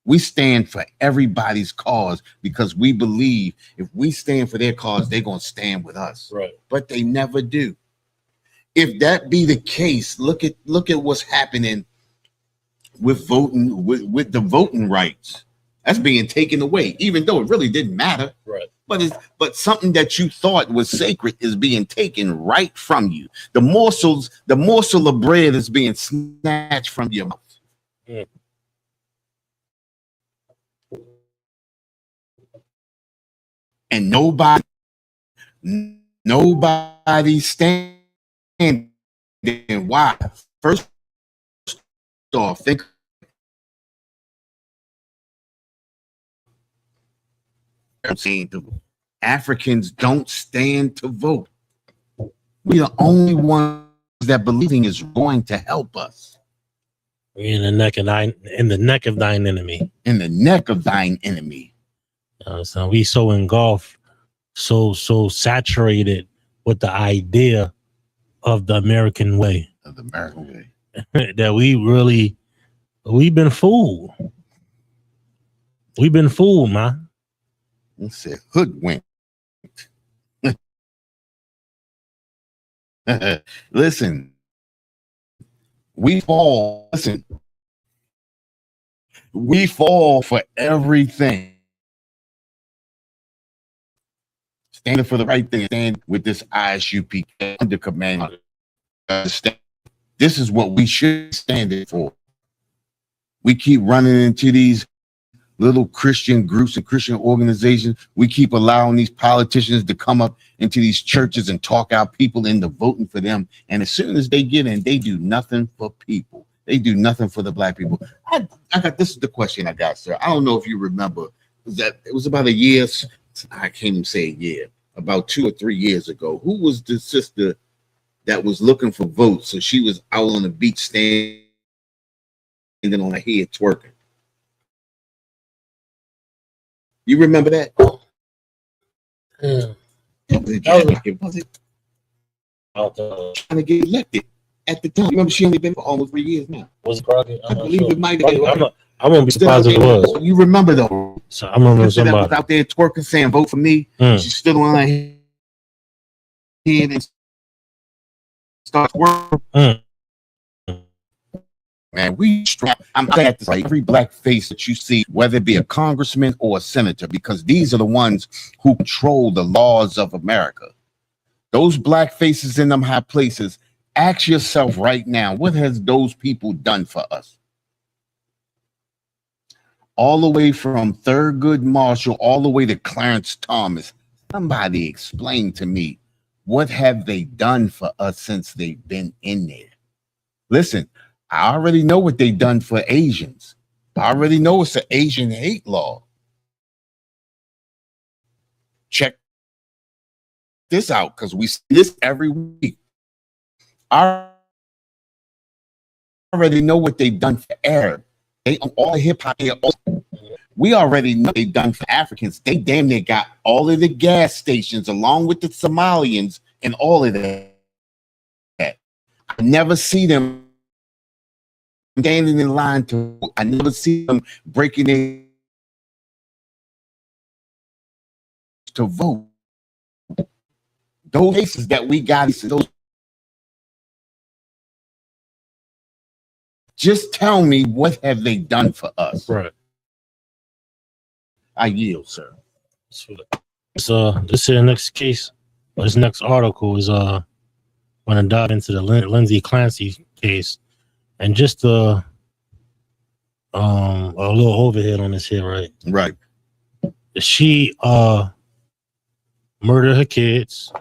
We stand for everybody's cause because we believe if we stand for their cause, they're going to stand with us. Right. But they never do. If that be the case, look at what's happening with voting, with the voting rights. That's being taken away, even though it really didn't matter. Right. But something that you thought was sacred is being taken right from you. The morsel of bread is being snatched from your mouth. Mm. And nobody standing. Why? First off, think Africans don't stand to vote. We are the only ones that believing is going to help us. We're in the neck of thine enemy. In the neck of thine enemy. So we so engulfed, so saturated with the idea of the American way. Of the American way. That we've been fooled. We've been fooled, man. It said hoodwinked. Listen, we fall for everything. Standing for the right thing, stand with this ISUPK under command. This is what we should stand for. We keep running into these little Christian groups and Christian organizations. We keep allowing these politicians to come up into these churches and talk out people into voting for them. And as soon as they get in, they do nothing for people. They do nothing for the black people. I got, this is the question I got, sir. I don't know if you remember, it was about a year. I can't even say a year, about 2 or 3 years ago. Who was the sister that was looking for votes? So she was out on the beach standing on her head twerking. You remember that? Yeah. Was it trying to get elected at the time? Remember, she only been for almost 3 years now. Was it Crockett? I believe it might have been. I won't be surprised if it was. You remember though? So I remember somebody that was out there twerking, saying "Vote for me." She stood on her head and started twerking. Man, I'm glad to say every black face that you see, whether it be a congressman or a senator, because these are the ones who control the laws of America. Those black faces in them high places, ask yourself right now, what has those people done for us? All the way from Thurgood Marshall, all the way to Clarence Thomas. Somebody explain to me, what have they done for us since they've been in there? Listen, I already know what they've done for Asians. I already know it's an Asian hate law. Check this out, because we see this every week. I already know what they've done for Arab. They own all the hip hop. We already know they've done for Africans. They damn near got all of the gas stations along with the Somalians and all of that. I never see them standing in line I never see them breaking in to vote. Those cases that we got, those, just tell me, what have they done for us? right. I yield, sir. So this is the next case. This next article is want to dive into the Lindsay Clancy case, and just a little overhead on this here, right? Right. She murdered her kids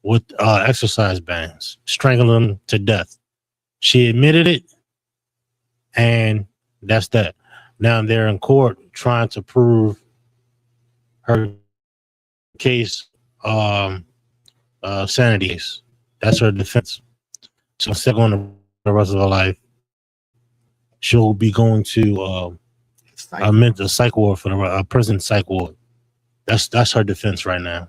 with exercise bands, strangled them to death. She admitted it, and that's that. Now they're in court trying to prove her case sanity. That's her defense. So instead of going to the rest of her life, she'll be going to a mental psych ward for a prison psych ward. That's her defense right now.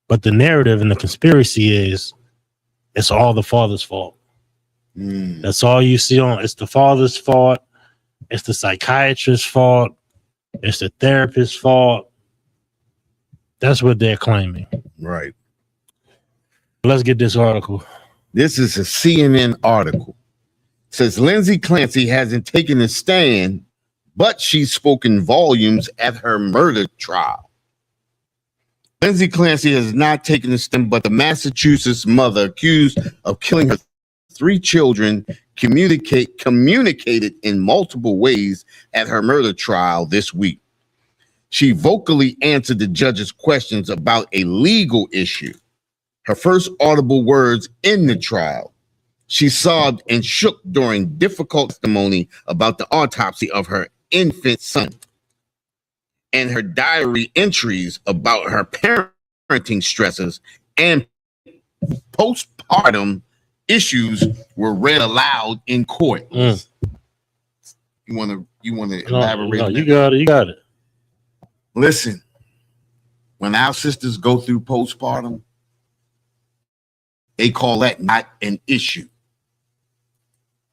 But the narrative and the conspiracy is it's all the father's fault. That's all you see on. It's the father's fault. It's the psychiatrist's fault. It's the therapist's fault. That's what they're claiming. Right. Let's get this article. This is a CNN article. It says Lindsay Clancy hasn't taken a stand, but she's spoken volumes at her murder trial. Lindsay Clancy has not taken a stand, but the Massachusetts mother accused of killing her 3 children communicated in multiple ways at her murder trial this week. She vocally answered the judge's questions about a legal issue. Her first audible words in the trial. She sobbed and shook during difficult testimony about the autopsy of her infant son and her diary entries about her parenting stresses and postpartum issues were read aloud in court. You want to elaborate? No, you got it. Listen, when our sisters go through postpartum, they call that not an issue.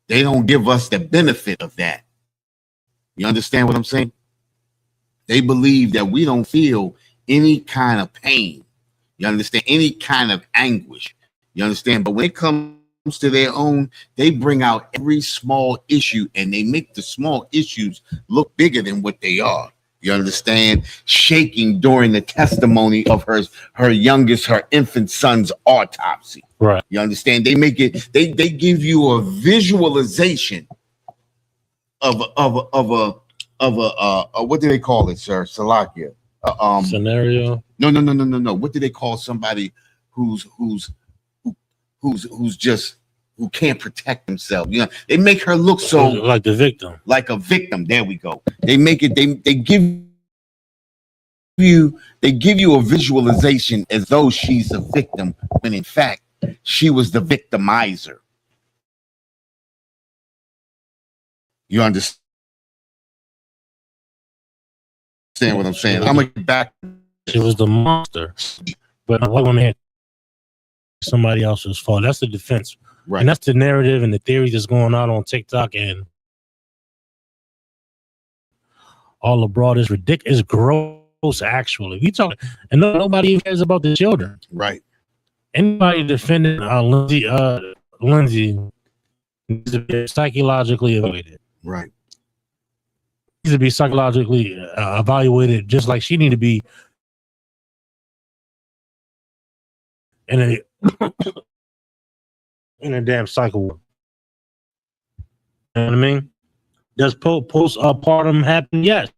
They don't give us the benefit of that. You understand what I'm saying? They believe that we don't feel any kind of pain. You understand? Any kind of anguish. You understand? But when it comes to their own, they bring out every small issue and they make the small issues look bigger than what they are. You understand? Shaking during the testimony of her infant son's autopsy. Right. You understand? They make it, they give you a visualization of of a what do they call it, sir? Salakia. Scenario. No. What do they call somebody who's just who can't protect themselves? You know, they make her look so like the victim. Like a victim. There we go. They make it. They give you a visualization as though she's a victim when in fact she was the victimizer. You understand what I'm saying? I'm gonna get back. She was the monster, but a white woman had somebody else's fault. That's the defense, Right? And that's the narrative and the theory that's going on TikTok and all abroad. Is ridiculous. It's gross. Actually, we talk, and nobody even cares about the children. Right. Anybody defending Lindsay needs to be psychologically evaluated. Right. Needs to be psychologically evaluated, just like she need to be in a damn cycle. You know what I mean? Does postpartum happen? Yes.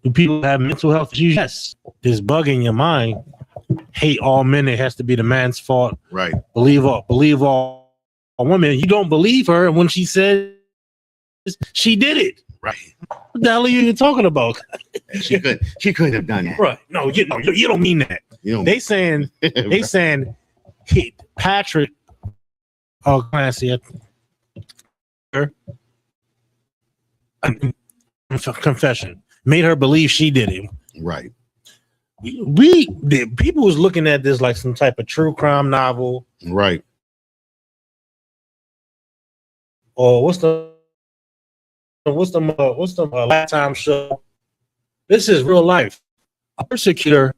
Do people have mental health issues? Yes. This bug in your mind, hate all men, it has to be the man's fault. Right. Believe all women. You don't believe her when she says she did it. Right. What the hell are you even talking about? She could have done that. Right. No, you don't mean that. You know, They saying Patrick Clancy confession made her believe she did it. Right. The people was looking at this like some type of true crime novel. Right. Or what's the Lifetime show? This is real life. A persecutor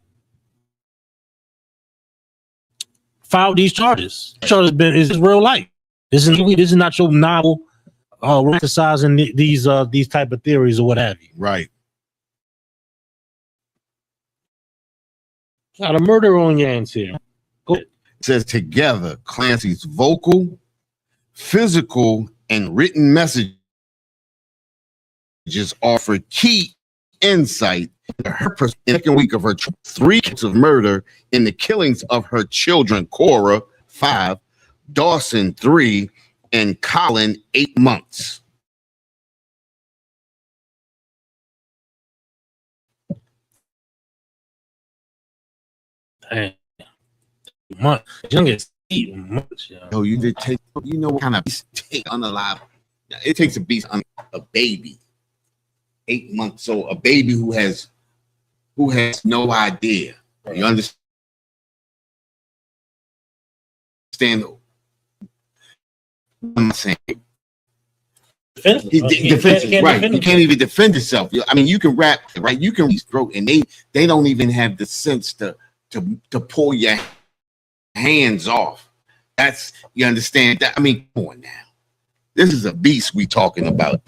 filed these charges. Is real life. This is not your novel exercising these type of theories or what have you. Right. Got a murder on your hands here. Go ahead. It says together, Clancy's vocal, physical, and written messages offer key insight into her second week of her 3 counts of murder in the killings of her children, Cora, 5, Dawson, 3, and Colin, 8 months. Dang. Youngest 8 months. Yo, you did take. You know what kind of take unalive? It takes a beast on a baby, 8 months. So a baby who has no idea. You understand? I'm saying. Defensive, right? You can't even defend yourself. I mean, you can rap, right? You can stroke, and they don't even have the sense to pull your hands off. That's, you understand that? I mean, come on now. This is a beast we talking about.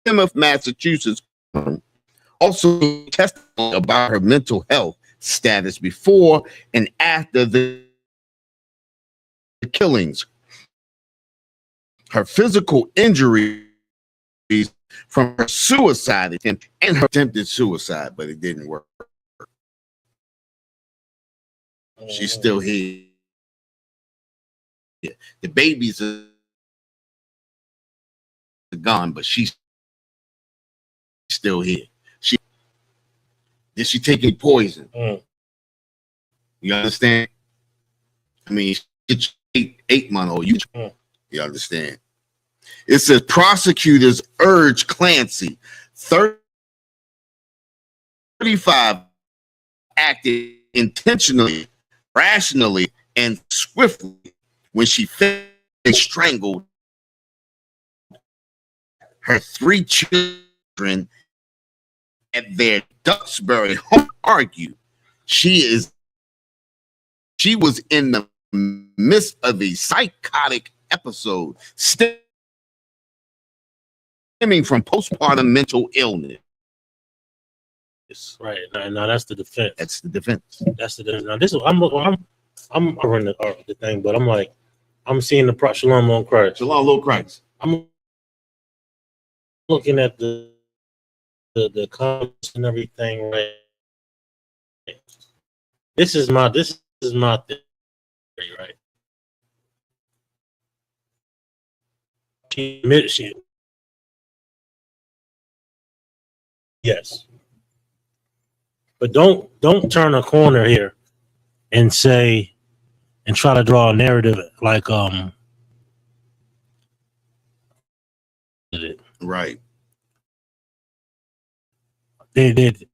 Plymouth, Massachusetts, also testified about her mental health status before and after the killings. Her physical injuries from her suicide attempt and her attempted suicide, but it didn't work. She's still here. The babies are gone, but she's still here. Did she take any poison? You understand? I mean, it's 8-month-old. You understand? It says prosecutors urge Clancy, 35, acted intentionally, rationally, and swiftly when she strangled her 3 children at their Duxbury home. Argue she was in the midst of a psychotic episode stemming from postpartum mental illness. Right. Now that's the defense. That's the defense. That's the defense. Now this is I'm running the thing, but I'm like, I'm seeing the Shalom on Christ. Shalom, Lord Christ. I'm looking at the the comments and everything, right? This is my theory, right? She admitted yes, but don't turn a corner here and say and try to draw a narrative like Right. they did,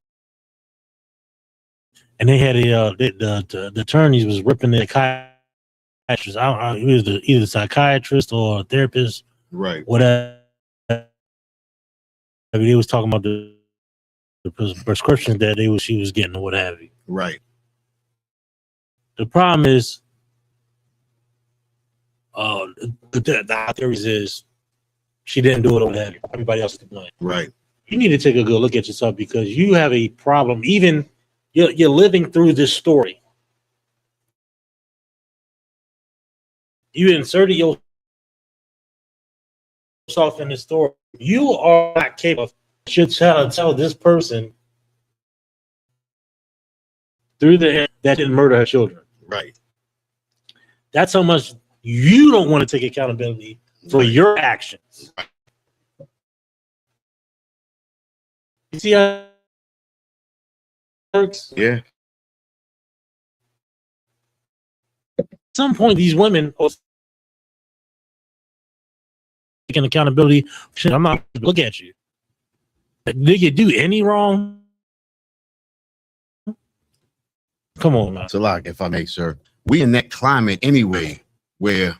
and they had the attorneys was ripping the psychiatrist. It was either psychiatrist or a therapist, Right. whatever. I mean, they was talking about the prescriptions that she was getting or what have you. Right. The problem is, the theories is she didn't do it or what have you. Everybody else is to blame. Right. You need to take a good look at yourself because you have a problem. Even you're living through this story. You inserted yourself in the story. You are not capable. Should tell this person through that didn't murder her children. Right. That's how much you don't want to take accountability for your actions. You see how it works? Yeah. At some point, these women are taking accountability. Shit, I'm not look at you. Did you do any wrong? Come on, man. So, like, if I may, sir, we in that climate anyway, where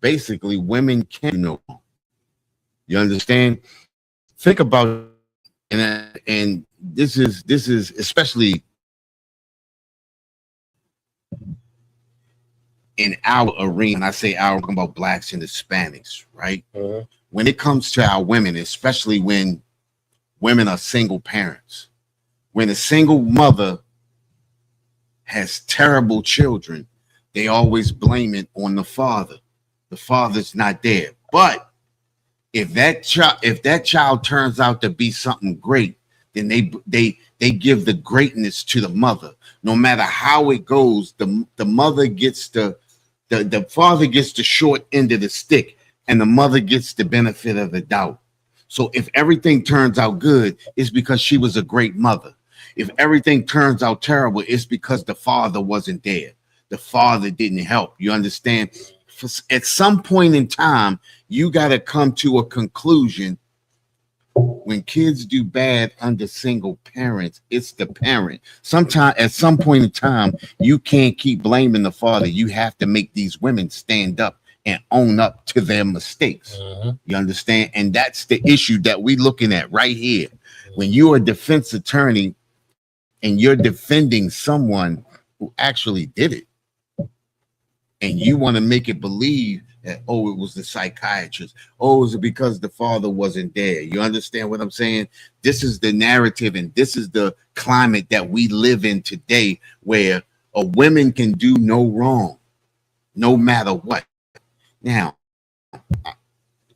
basically women can't do no wrong. You understand? Think about and this is especially in our arena. And I say our, I'm talking about blacks and Hispanics, right? Uh-huh. When it comes to our women, especially when women are single parents, when a single mother has terrible children, they always blame it on the father. The father's not there. But if that child turns out to be something great, then they give the greatness to the mother. No matter how it goes, the mother gets the father gets the short end of the stick, and the mother gets the benefit of the doubt. So if everything turns out good, it's because she was a great mother. If everything turns out terrible, it's because the father wasn't there. The father didn't help. You understand? At some point in time, you got to come to a conclusion. When kids do bad under single parents, it's the parent. Sometimes, at some point in time, you can't keep blaming the father. You have to make these women stand up and own up to their mistakes. Uh-huh. You understand? And that's the issue that we're looking at right here. When you're a defense attorney and you're defending someone who actually did it, and you want to make it believe that, oh, it was the psychiatrist. Oh, is it because the father wasn't there? You understand what I'm saying? This is the narrative, and this is the climate that we live in today, where a woman can do no wrong, no matter what. Now, I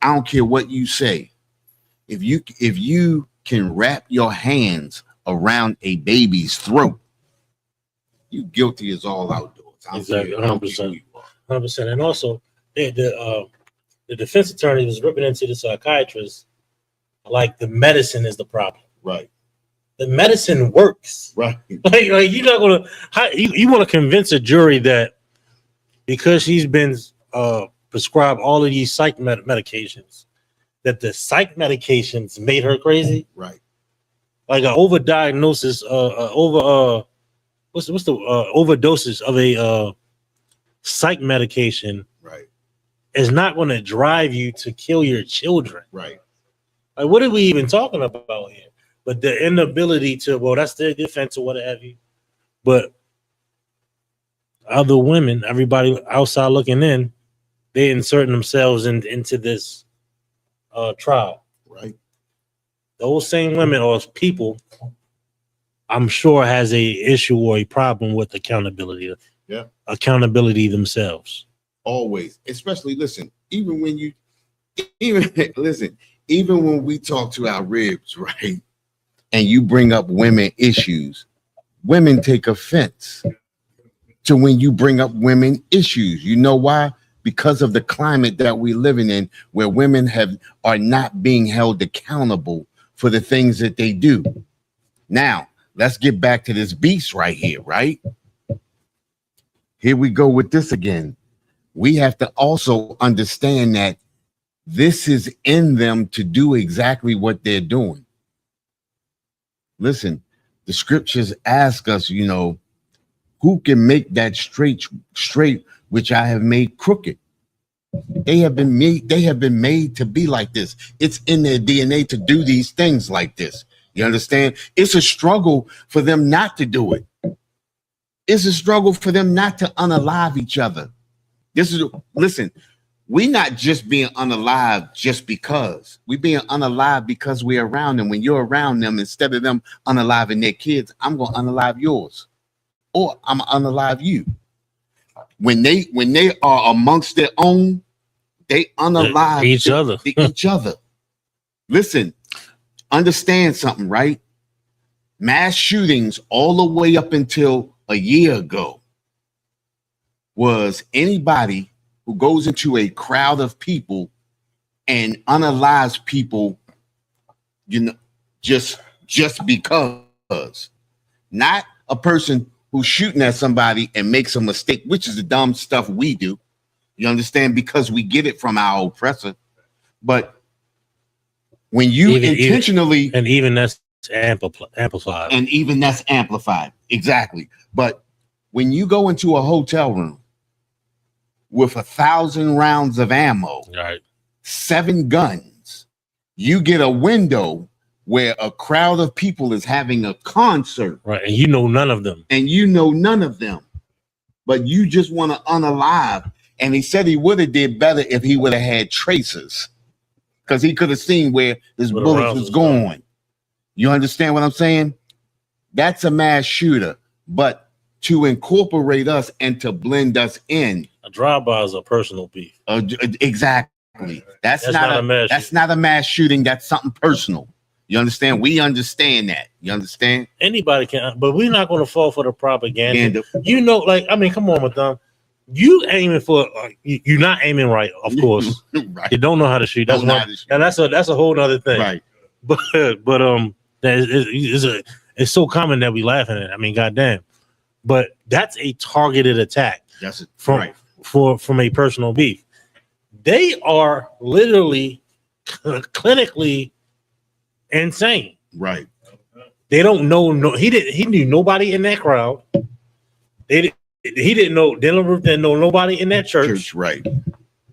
don't care what you say. If you can wrap your hands around a baby's throat, you guilty as all outdoors. Exactly, 100%. 100%. And also, the defense attorney was ripping into the psychiatrist like the medicine is the problem. Right. The medicine works. Right. Like you're not gonna. You want to convince a jury that because she's been prescribed all of these psych medications, that the psych medications made her crazy. Right. Like an overdiagnosis, what's the overdoses of a psych medication, right, is not going to drive you to kill your children. Right. Like, what are we even talking about here? But the inability to, well, that's their defense or what have you. But other women, everybody outside looking in, they inserting themselves into this trial. Right. Those same women or people, I'm sure, has a issue or a problem with accountability. Yeah. Accountability themselves. Always. Especially, listen, even when we talk to our ribs, right? and you bring up women issues, women take offense to when you bring up women issues. You know why? Because of the climate that we're living in, where women are not being held accountable for the things that they do. Now, let's get back to this beast right here, right? Here we go with this again. We have to also understand that this is in them to do exactly what they're doing. Listen, the scriptures ask us, who can make that straight, which I have made crooked. They have been made to be like this. It's in their DNA to do these things like this. You understand? It's a struggle for them not to do it. It's a struggle for them not to unalive each other. Listen, we're not just being unalive just because. We're being unalive because we're around them. When you're around them, instead of them unaliving their kids, I'm going to unalive yours. Or I'm going to unalive you. When they are amongst their own, they unalive each other. Listen, understand something, right? Mass shootings all the way up until a year ago was anybody who goes into a crowd of people and unalives people, just because. Not a person who's shooting at somebody and makes a mistake, which is the dumb stuff we do. You understand? Because we get it from our oppressor. But when you intentionally... Even that's amplified. And even that's amplified. Exactly. But when you go into a hotel room with 1,000 rounds of ammo, right, 7 guns, you get a window where a crowd of people is having a concert. Right. And you know none of them. But you just want to unalive. And he said he would have did better if he would have had tracers. Because he could have seen where his bullets was going. You understand what I'm saying? That's a mass shooter. But to incorporate us and to blend us in. A drive-by is a personal beef. Exactly. That's not a mass shooting. That's something personal. You understand? We understand that. You understand? Anybody can, but we're not going to fall for the propaganda. Come on, madam. You aiming for you're not aiming right, of course. Right. You don't know how to shoot. That's a whole other thing. Right. But it's so common that we laughing at it. I mean, goddamn. But that's a targeted attack. That's it. From a personal beef. They are literally clinically insane. Right. They don't know. He knew nobody in that crowd. He didn't know. Dylan Roof didn't know nobody in that church. Right.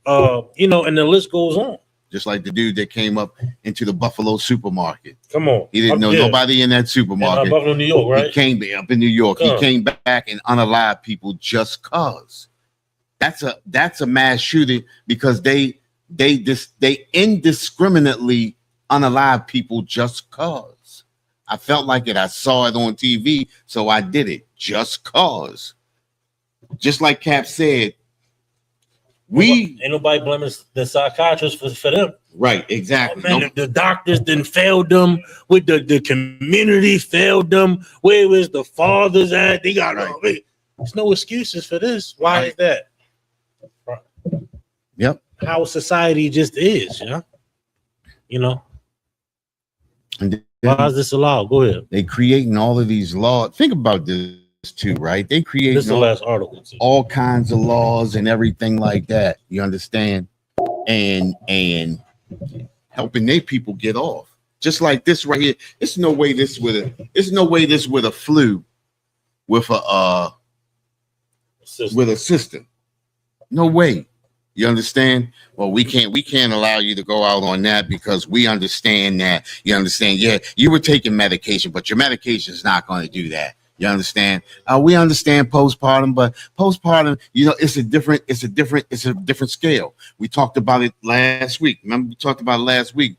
And the list goes on. Just like the dude that came up into the Buffalo supermarket. Come on. He didn't know nobody in that supermarket. In Buffalo, New York, right? He came up in New York. He came back and unalived people just cause. That's a mass shooting because they indiscriminately unalive people just cause. I felt like it. I saw it on TV, so I did it just cause. Just like Cap said, ain't nobody blaming the psychiatrists for them. Right, exactly. Oh, man, the doctors didn't fail them. With the community failed them. Where was the fathers at? They got there's no excuses for this. Why is that? Yep. How society just is, And why is this allowed? Go ahead. They creating all of these laws. Think about this too, right? They create this is the last article too. All kinds of laws and everything like that. You understand? And helping their people get off. Just like this right here. It's no way this would have flew with a system. No way. You understand? Well, we can't allow you to go out on that because we understand that. You understand? Yeah, you were taking medication, but your medication is not going to do that. You understand? We understand postpartum, but postpartum, it's a different scale. We talked about it last week. Remember, we talked about it last week.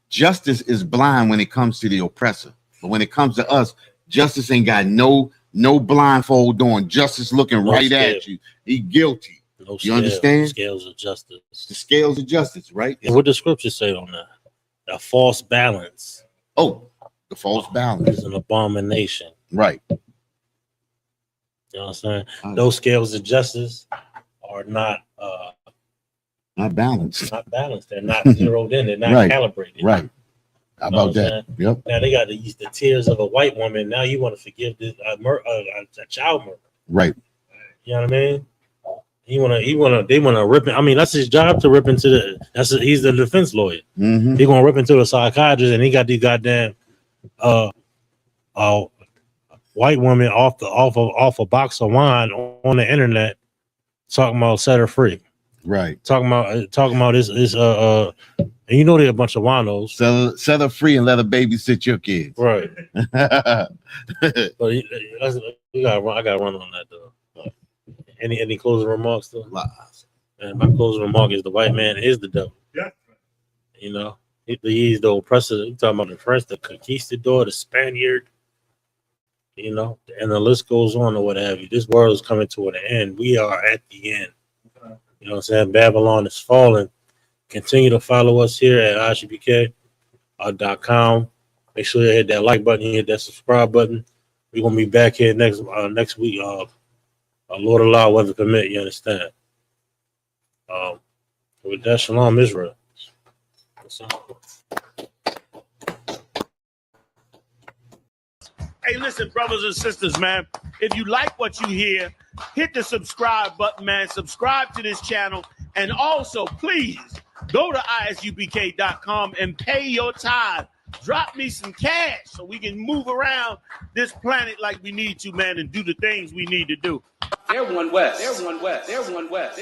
Justice is blind when it comes to the oppressor, but when it comes to us, justice ain't got no blindfold on. Justice looking right at you. He guilty. You understand? Scales of justice. The scales of justice, right? And what the scriptures say on that? A false balance. Oh, The false balance is an abomination. Right. You know what I'm saying? Those scales of justice are not balanced. Not balanced. They're not zeroed in. They're not calibrated. Right. How about that? Yep. Now they got to use the tears of a white woman. Now you want to forgive this a child murder. Right. You know what I mean? They want to rip it. I mean, that's his job to rip into the. He's the defense lawyer. Mm-hmm. He's gonna rip into the psychiatrist, and he got these goddamn white woman off a box of wine on the internet talking about set her free. Right. Talking about this and you know they're a bunch of winos. Set her free and let her babysit your kids. Right. But I got to run on that though. Any closing remarks though? And my closing remark is the white man is the devil. Yeah. You know, he's the oppressor. You talking about the French, the conquistador, the Spaniard. You know, and the list goes on or what have you. This world is coming to an end. We are at the end. You know what I'm saying? Babylon is falling. Continue to follow us here at ISUPK.com. Make sure you hit that like button, hit that subscribe button. We're gonna be back here next week. Lord allow, weather permit. You understand? With that, shalom, Israel. Hey, listen, brothers and sisters, man. If you like what you hear, hit the subscribe button, man. Subscribe to this channel. And also, please, go to ISUPK.com and pay your tithe. Drop me some cash so we can move around this planet like we need to, man, and do the things we need to do. They're one West. They're one West. They're one West.